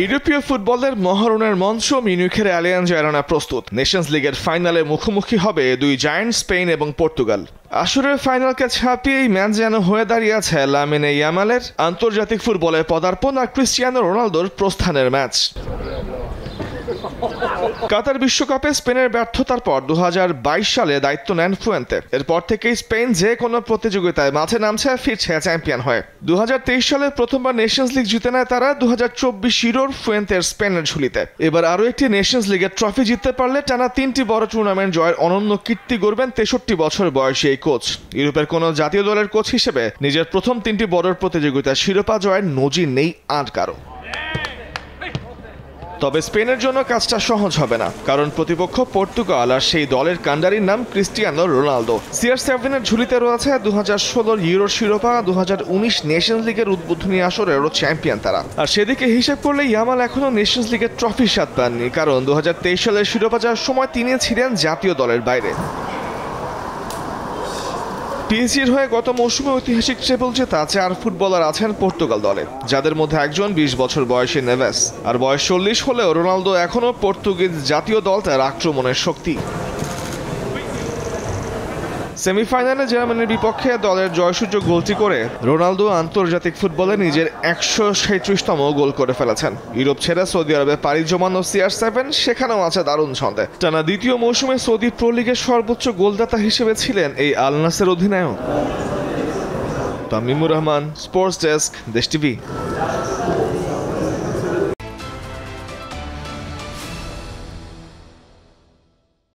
ইউরোপীয় ফুটবলের মহারণের মঞ্চ মিউনিখের অ্যালিয়াঞ্জ অ্যারেনা প্রস্তুত। নেশনস লিগের ফাইনালে মুখোমুখি হবে দুই জায়ান্ট স্পেন এবং পর্তুগাল। আসরের ফাইনালকে ছাপিয়ে এই ম্যাচ যেন হয়ে দাঁড়িয়েছে লামিনে ইয়ামালের আন্তর্জাতিক ফুটবলে পদার্পণ আর ক্রিস্টিয়ানো রোনালদোর প্রস্থানের ম্যাচ। কাতার বিশ্বকাপে স্পেনের ব্যর্থতার পর 2022 সালে দায়িত্ব নেন ফুয়েন্তে। এরপর থেকেই স্পেন যে কোনো প্রতিযোগিতায় মাঠে নামছে, ফিরছে চ্যাম্পিয়ন হয়ে। 2023 সালে প্রথমবার নেশনস লিগ জিতে নেয় তারা। 2024 ইউরোর ফুয়েন্তের স্পেনের ঝুলিতে। এবার আরও একটি নেশনস লিগের ট্রফি জিততে পারলে টানা 3টি বড় টুর্নামেন্ট জয়ের অনন্য কীর্তি গড়বেন 63 বছর বয়সী এই কোচ। ইউরোপের কোনো জাতীয় দলের কোচ হিসেবে নিজের প্রথম 3টি বড় প্রতিযোগিতায় শিরোপা জয়ের নজির নেই আর কারো। তবে স্পেনের জন্য কাজটা সহজ হবে না, কারণ প্রতিপক্ষ পর্তুগাল আর সেই দলের কাণ্ডারির নাম ক্রিস্টিয়ানো রোনালদো। CR7-এর ঝুলিতে রয়েছে 2016 ইউরোর শিরোপা, 2019 নেশনস লিগের উদ্বোধনী আসরেরও চ্যাম্পিয়ন তারা। আর সেদিকে হিসেব করলে ইয়ামাল এখনো নেশনস লিগের ট্রফির স্বাদ পাননি, কারণ 2023 সালের শিরোপা যাওয়ার সময় তিনি ছিলেন জাতীয় দলের বাইরে। পিএসজির হয়ে গত মৌসুমে ঐতিহাসিক ট্রিপল জেতা 4 ফুটবলার আছেন পর্তুগাল দলে, যাদের মধ্যে একজন 20 বছর বয়সী নেভেস। আর বয়স 40 হলেও রোনালদো এখনও পর্তুগিজ জাতীয় দলটার আক্রমণের শক্তি। সেমিফাইনালে জার্মানির বিপক্ষে দলের জয়সূচক গোলটি করে রোনালদো আন্তর্জাতিক ফুটবলে নিজের 137তম গোল করে ফেলেছেন। ইউরোপ ছেড়ে সৌদি আরবে পাড়ি জমানো CR7 সেখানেও আছে দারুণ ছন্দে। টানা দ্বিতীয় মৌসুমে সৌদি প্রো লিগের সর্বোচ্চ গোলদাতা হিসেবে ছিলেন এই আল নাসের অধিনায়ক। তামিমুর রহমান, স্পোর্টস ডেস্ক, দেশ টিভি।